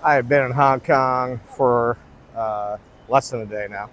I have been in Hong Kong for less than a day now.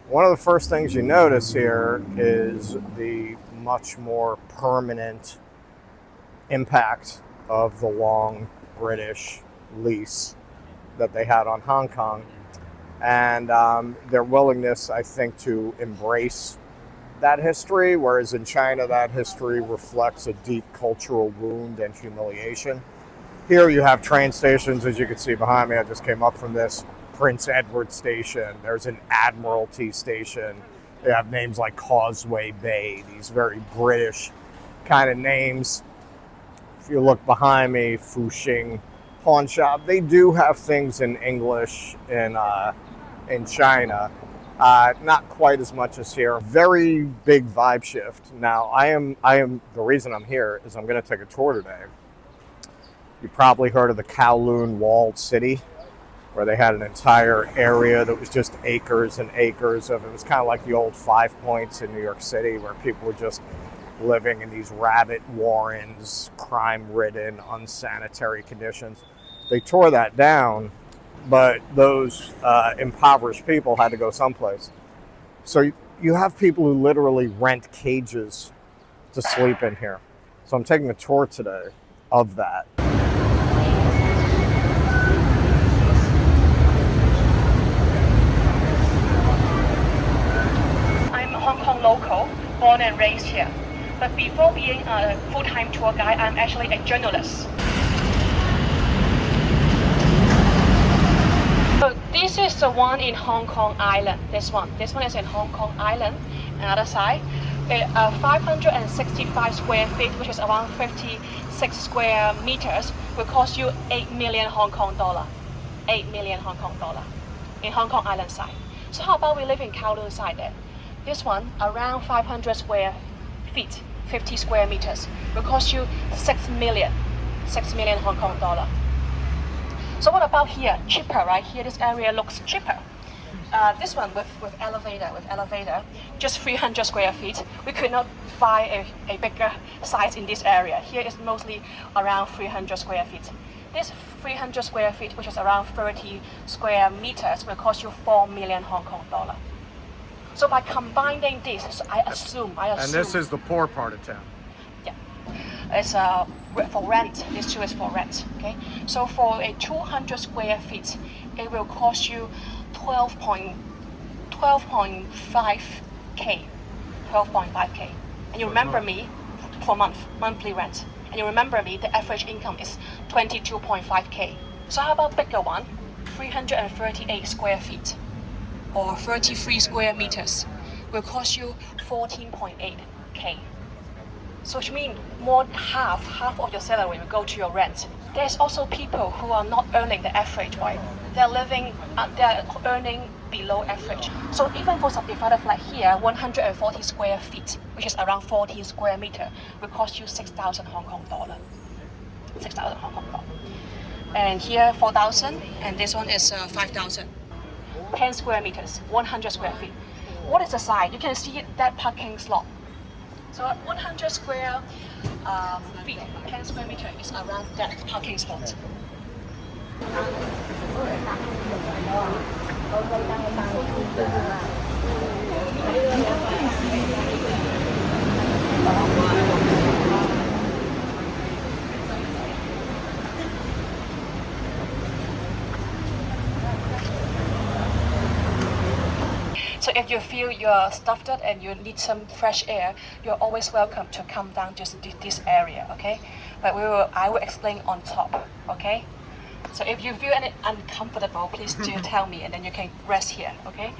One of the first things you notice here is the much more permanent impact of the long British lease that they had on Hong Kong, and their willingness, I think, to embrace that history, whereas in China, that history reflects a deep cultural wound and humiliation. Here you have train stations, as you can see behind me. I just came up from this. Prince Edward Station. There's an Admiralty Station. They have names like Causeway Bay, these very British kind of names. If you look behind me, Fuxing Pawn Shop. They do have things in English in China. Not quite as much as here. Very big vibe shift. Now, I am. The reason I'm here is I'm going to take a tour today. You probably heard of the Kowloon Walled City, where they had an entire area that was just acres and acres of. It was kind of like the old Five Points in New York City, where people were just living in these rabbit warrens, crime-ridden, unsanitary conditions. They tore that down, but those impoverished people had to go someplace. So you have people who literally rent cages to sleep in here. So I'm taking a tour today of that. Hong Kong local, born and raised here. But before being a full-time tour guide, I'm actually a journalist. So this is the one in Hong Kong Island. This one is in Hong Kong Island. Another side, 565 square feet, which is around 56 square meters, will cost you 8 million Hong Kong dollar. 8 million Hong Kong dollar in Hong Kong Island side. So how about we live in Kowloon side then? This one, around 500 square feet, 50 square meters, will cost you 6 million Hong Kong dollar. So what about here? Cheaper, right? Here, this area looks cheaper. This one with elevator, just 300 square feet. We could not buy a bigger size in this area. Here is mostly around 300 square feet. This 300 square feet, which is around 30 square meters, will cost you 4 million Hong Kong dollar. So by combining this, I assume. And this is the poor part of town. Yeah, it's for rent. This too is for rent. Okay, so for a 200 square feet, it will cost you 12.5k, 12.5k. And you remember me for monthly rent. And you remember me, the average income is 22.5k. So how about bigger one, 338 square feet. Or 33 square meters will cost you 14.8k. So which means more than half of your salary will go to your rent. There's also people who are not earning the average, right? They're earning below average. So even for subdivided flat here, 140 square feet, which is around 14 square meter, will cost you 6,000 Hong Kong dollar. 6,000 Hong Kong dollar. And here 4,000, and this one is 5,000. 10 square meters, 100 square feet. What is the size? You can see that parking slot. So 100 square feet, 10 square meter is around that parking spot. So if you feel you're stuffed up and you need some fresh air, you're always welcome to come down to this area, okay? But I will explain on top, okay? So if you feel any uncomfortable, please do tell me, and then you can rest here, okay?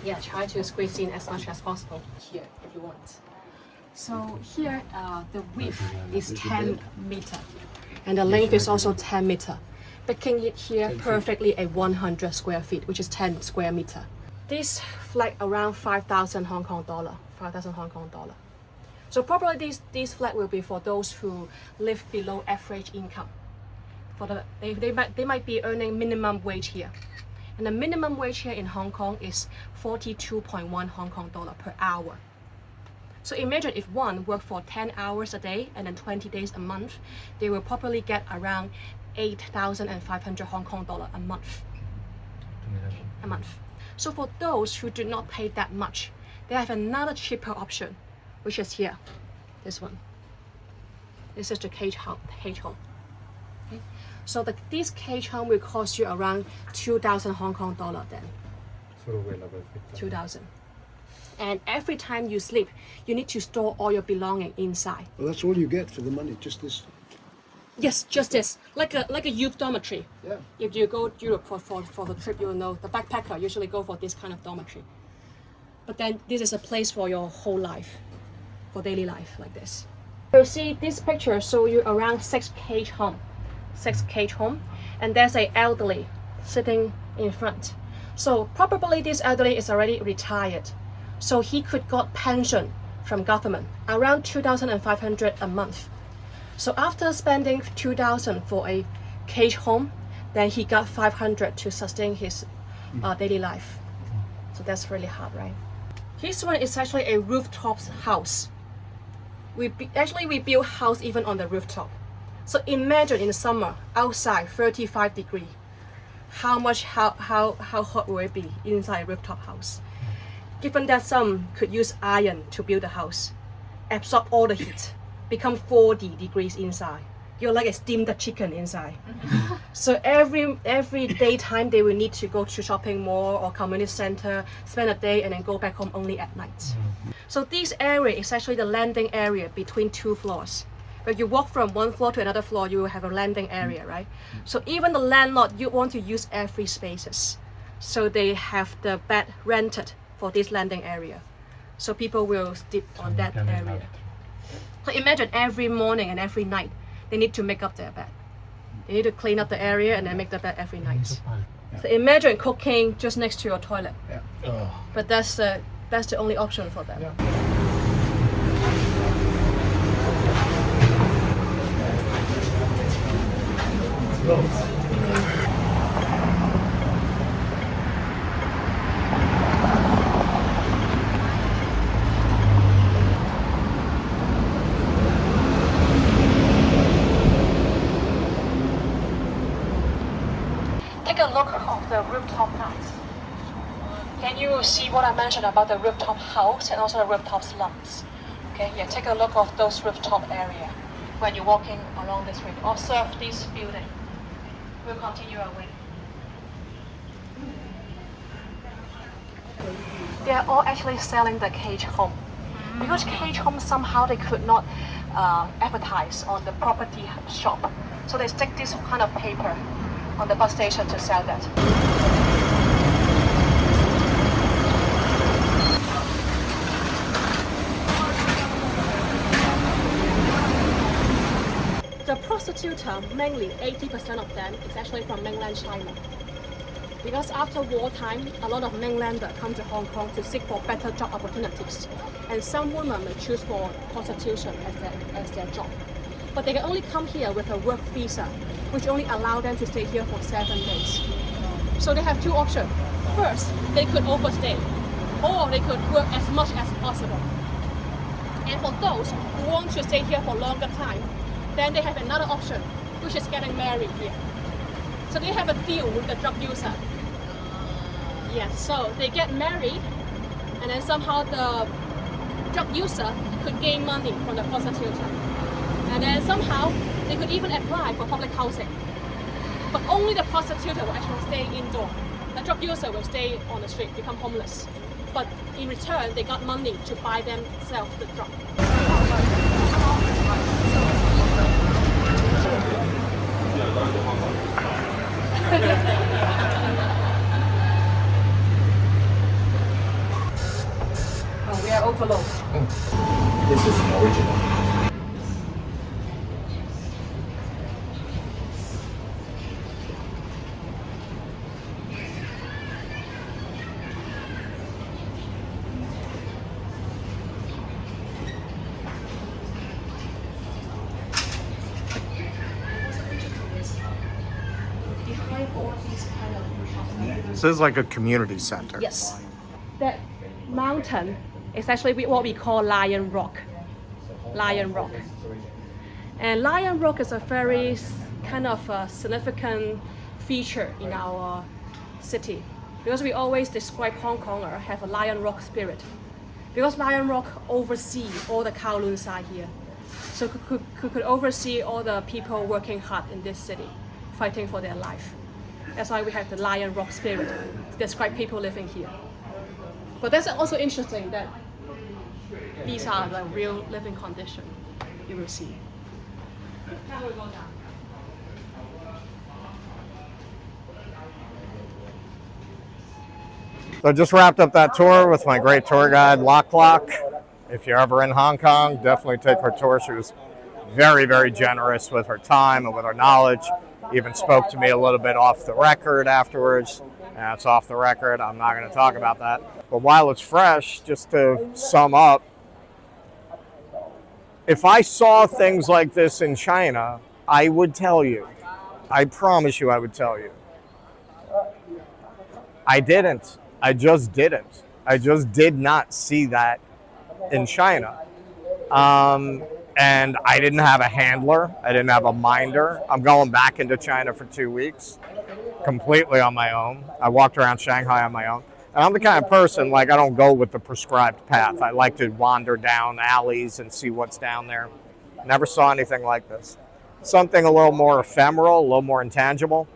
Yeah, try to squeeze in as much as possible here if you want. So here, the width is 10 meter, and the length is also 10 meter. making it here perfectly a 100 square feet, which is 10 square meter. This flat around 5,000 Hong Kong dollar, 5,000 Hong Kong dollar. So probably these flat will be for those who live below average income. They might be earning minimum wage here. And the minimum wage here in Hong Kong is 42.1 Hong Kong dollar per hour. So imagine if one worked for 10 hours a day and then 20 days a month, they will probably get around 8,500 Hong Kong dollar a month. A month. So for those who do not pay that much, they have another cheaper option, which is here, this one. This is the cage home. Okay. So this cage home will cost you around 2,000 Hong Kong dollar then. 2,000. And every time you sleep, you need to store all your belongings inside. Well, that's all you get for the money, just this. Yes, just this, like a youth dormitory. Yeah. If you go to Europe for the trip, you'll know the backpacker usually go for this kind of dormitory. But then this is a place for your whole life, for daily life like this. You see this picture show you around 6 cage home, and there's an elderly sitting in front. So probably this elderly is already retired, so he could got pension from government around 2,500 a month. So after spending 2,000 for a cage home, then he got 500 to sustain his daily life. So that's really hard, right? This one is actually a rooftop house. We build house even on the rooftop. So imagine in the summer outside 35 degrees. How hot will it be inside a rooftop house? Given that some could use iron to build a house, absorb all the heat, become 40 degrees inside. You're like a steamed chicken inside. So every daytime they will need to go to shopping mall or community center, spend a day and then go back home only at night. So this area is actually the landing area between 2 floors. When you walk from one floor to another floor, you will have a landing area, right? So even the landlord, you want to use every spaces. So they have the bed rented for this landing area. So people will sleep on that area. So imagine every morning and every night, they need to make up their bed. They need to clean up the area and then make the bed every night. So imagine cooking just next to your toilet. But that's the only option for them. Take a look of the rooftop nights. Can you see what I mentioned about the rooftop house and also the rooftop slums? Okay, yeah, take a look of those rooftop area when you're walking along the street. Observe this building. We'll continue our way. They are all actually selling the cage home. Because cage home somehow they could not advertise on the property shop. So they stick this kind of paper on the bus station to sell that. The prostitutes, mainly 80% of them, is actually from mainland China. Because after wartime, a lot of mainlanders come to Hong Kong to seek for better job opportunities. And some women may choose for prostitution as their job. But they can only come here with a work visa, which only allow them to stay here for 7 days. So they have 2 options. First, they could overstay, or they could work as much as possible. And for those who want to stay here for longer time, then they have another option, which is getting married here. So they have a deal with the drug user. Yes, so they get married, and then somehow the drug user could gain money from the prostitute. And then somehow they could even apply for public housing. But only the prostitute will actually stay indoor. The drug user will stay on the street, become homeless. But in return, they got money to buy themselves the drug. Oh, we are overloaded. This is an original. This is like a community center. Yes. That mountain is actually what we call Lion Rock. Lion Rock. And Lion Rock is a very kind of significant feature in our city, because we always describe Hong Konger have a Lion Rock spirit, because Lion Rock oversee all the Kowloon side here, so could oversee all the people working hard in this city, fighting for their life. That's why we have the Lion Rock spirit to describe people living here. But that's also interesting that these are the real living conditions you will see. So I just wrapped up that tour with my great tour guide, Lock. If you're ever in Hong Kong, definitely take her tour. She was very, very generous with her time and with her knowledge. Even spoke to me a little bit off the record afterwards. And it's off the record. I'm not going to talk about that. But while it's fresh, just to sum up, if I saw things like this in China, I would tell you. I promise you I would tell you. I didn't. I just didn't. I just did not see that in China. And I didn't have a handler. I didn't have a minder. I'm going back into China for 2 weeks, completely on my own. I walked around Shanghai on my own. And I'm the kind of person, like, I don't go with the prescribed path. I like to wander down alleys and see what's down there. Never saw anything like this. Something a little more ephemeral, a little more intangible.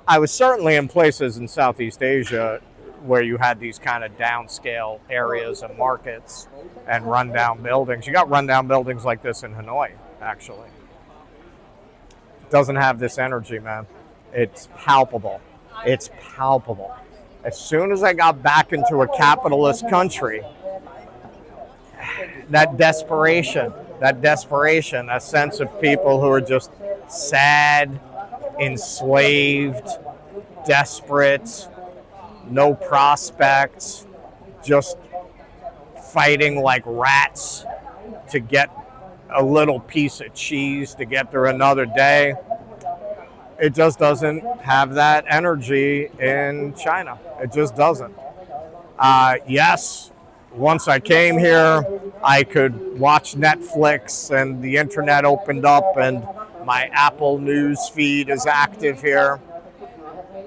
I was certainly in places in Southeast Asia where you had these kind of downscale areas and markets and rundown buildings. You got rundown buildings like this in Hanoi, actually. It doesn't have this energy, man. It's palpable. It's palpable. As soon as I got back into a capitalist country, that desperation, that sense of people who are just sad, enslaved, desperate, no prospects, just fighting like rats to get a little piece of cheese to get through another day. It just doesn't have that energy in China. It just doesn't. Yes, once I came here, I could watch Netflix and the internet opened up and my Apple News feed is active here.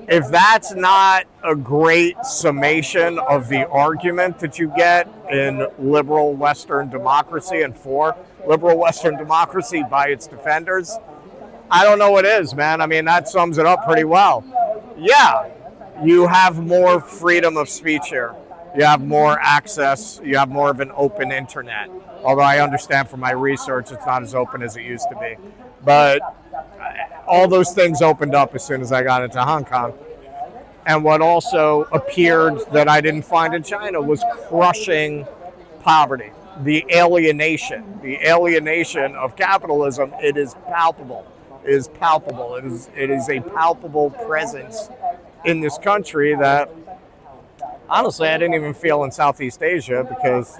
If that's not a great summation of the argument that you get in liberal Western democracy and for liberal Western democracy by its defenders, I don't know what is, man. I mean, that sums it up pretty well. Yeah, you have more freedom of speech here. You have more access. You have more of an open internet. Although I understand from my research, it's not as open as it used to be. But all those things opened up as soon as I got into Hong Kong. And what also appeared that I didn't find in China was crushing poverty. The alienation of capitalism, it is palpable. It is palpable. It is a palpable presence in this country that, honestly, I didn't even feel in Southeast Asia because,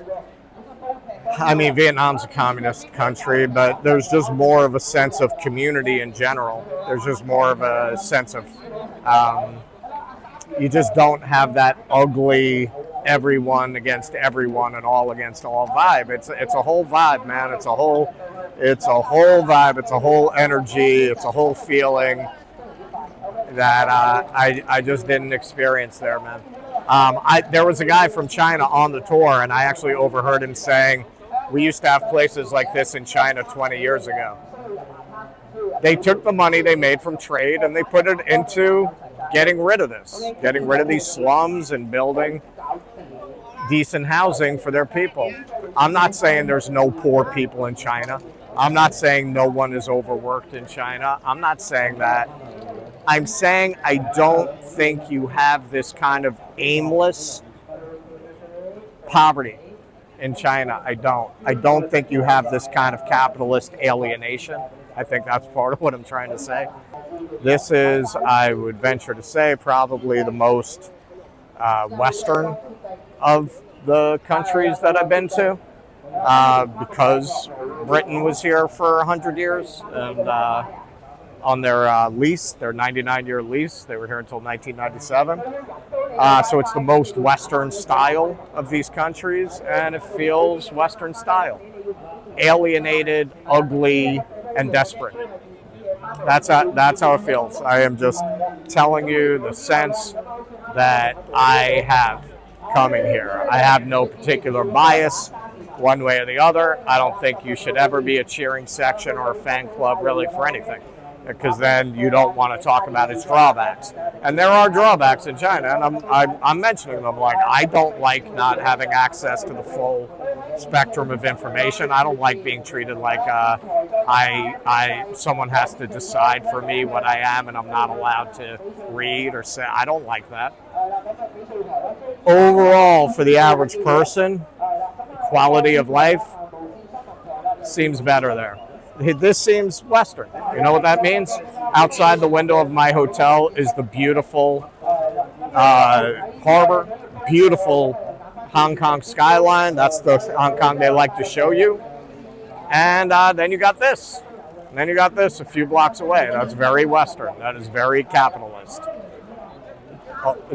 I mean, Vietnam's a communist country, but there's just more of a sense of community in general. There's just more of a sense of, you just don't have that ugly everyone against everyone and all against all vibe. It's a whole vibe, man. It's a whole vibe. It's a whole energy. It's a whole feeling that I just didn't experience there, man. There was a guy from China on the tour, and I actually overheard him saying, we used to have places like this in China 20 years ago. They took the money they made from trade and they put it into getting rid of this, getting rid of these slums and building decent housing for their people. I'm not saying there's no poor people in China. I'm not saying no one is overworked in China. I'm not saying that. I'm saying I don't think you have this kind of aimless poverty in China. I don't think you have this kind of capitalist alienation. I think that's part of what I'm trying to say. This is, I would venture to say, probably the most Western of the countries that I've been to, because Britain was here for 100 years, and on their lease, their 99-year lease, they were here until 1997. So it's the most Western style of these countries, and it feels Western style. Alienated, ugly, and desperate. That's how it feels. I am just telling you the sense that I have coming here. I have no particular bias one way or the other. I don't think you should ever be a cheering section or a fan club really for anything, because then you don't want to talk about its drawbacks. And there are drawbacks in China, and I'm mentioning them. Like, I don't like not having access to the full spectrum of information. I don't like being treated like someone has to decide for me what I am, and I'm not allowed to read or say. I don't like that. Overall, for the average person, quality of life seems better there. This seems Western. You know what that means? Outside the window of my hotel is the beautiful harbor, beautiful Hong Kong skyline. That's the Hong Kong they like to show you. And then you got this. And then you got this a few blocks away. That's very Western. That is very capitalist.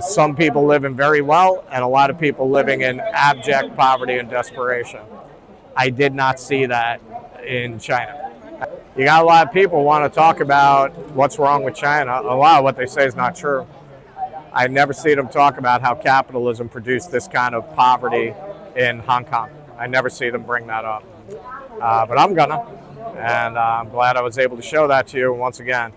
Some people living very well, and a lot of people living in abject poverty and desperation. I did not see that in China. You got a lot of people want to talk about what's wrong with China. A lot of what they say is not true. I never see them talk about how capitalism produced this kind of poverty in Hong Kong. I never see them bring that up. But I'm gonna, and I'm glad I was able to show that to you. And once again,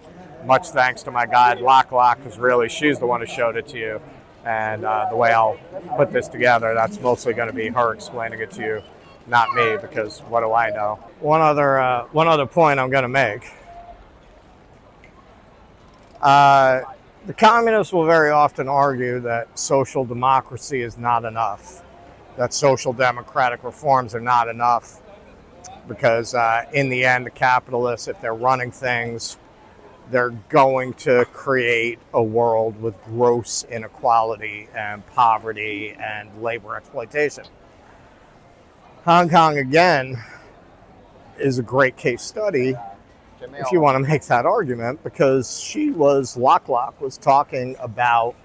much thanks to my guide, Lock, because really she's the one who showed it to you. And the way I'll put this together, that's mostly going to be her explaining it to you, not me, because what do I know? One other point I'm going to make. The communists will very often argue that social democracy is not enough, that social democratic reforms are not enough, because in the end, the capitalists, if they're running things, they're going to create a world with gross inequality and poverty and labor exploitation. Hong Kong, again, is a great case study if you want to make that argument, because Lock was talking about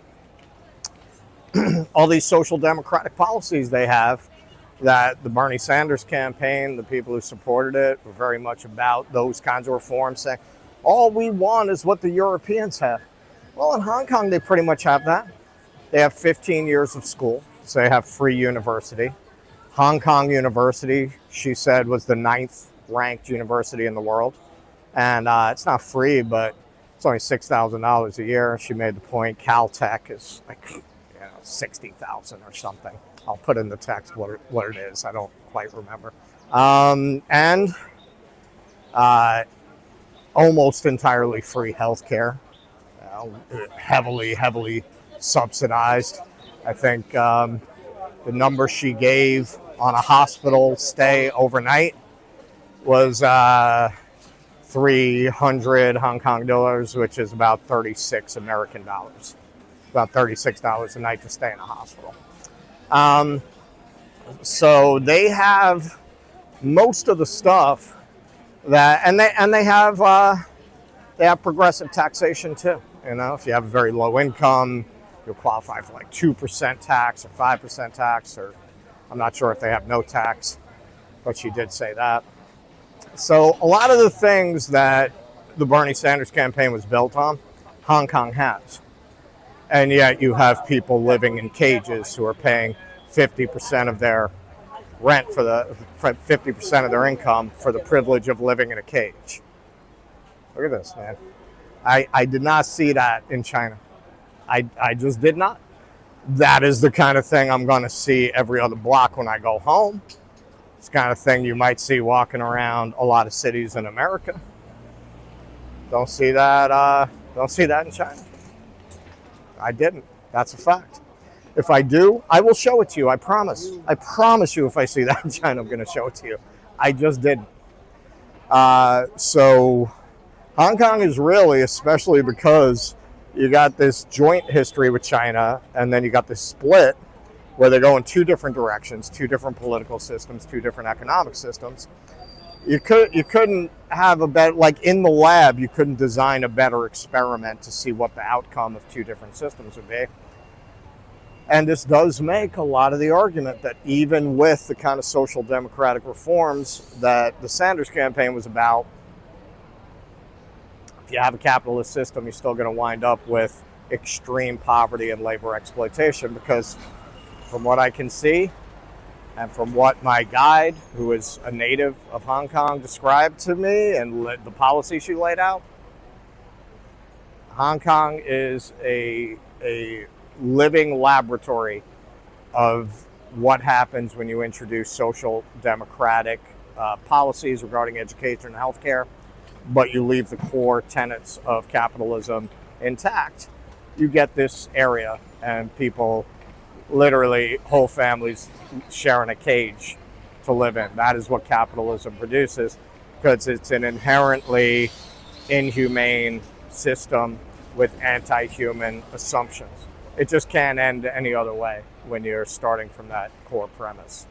all these social democratic policies they have, that the Bernie Sanders campaign, the people who supported it, were very much about those kinds of reforms, saying, all we want is what the Europeans have. Well, in Hong Kong, they pretty much have that. They have 15 years of school, so they have free university. Hong Kong University, she said, was the 9th ranked university in the world. And it's not free, but it's only $6,000 a year. She made the point Caltech is like $60,000 or something. I'll put in the text what it is. I don't quite remember. And almost entirely free healthcare, heavily subsidized. I think the number she gave on a hospital stay overnight was 300 Hong Kong dollars, which is about 36 American dollars. About $36 a night to stay in a hospital. So they have most of the stuff that, and they have progressive taxation too. You know, if you have a very low income, you'll qualify for like 2% tax or 5% tax, or I'm not sure if they have no tax, but she did say that. So a lot of the things that the Bernie Sanders campaign was built on, Hong Kong has. And yet you have people living in cages who are paying 50% of their rent for 50% of their income for the privilege of living in a cage. Look at this, man. I did not see that in China. I just did not. That is the kind of thing I'm going to see every other block when I go home. It's the kind of thing you might see walking around a lot of cities in America. Don't see that in China. I didn't. That's a fact. If I do, I will show it to you. I promise. I promise you, if I see that in China, I'm going to show it to you. I just didn't. So Hong Kong is really, especially because you got this joint history with China, and then you got this split where they go in two different directions, two different political systems, two different economic systems. You couldn't have a better, like in the lab, you couldn't design a better experiment to see what the outcome of two different systems would be. And this does make a lot of the argument that even with the kind of social democratic reforms that the Sanders campaign was about, if you have a capitalist system, you're still going to wind up with extreme poverty and labor exploitation, because from what I can see, and from what my guide, who is a native of Hong Kong, described to me and the policy she laid out, Hong Kong is a living laboratory of what happens when you introduce social democratic policies regarding education and healthcare, but you leave the core tenets of capitalism intact. You get this area, and people, literally whole families, sharing a cage to live in. That is what capitalism produces, because it's an inherently inhumane system with anti-human assumptions. It just can't end any other way when you're starting from that core premise.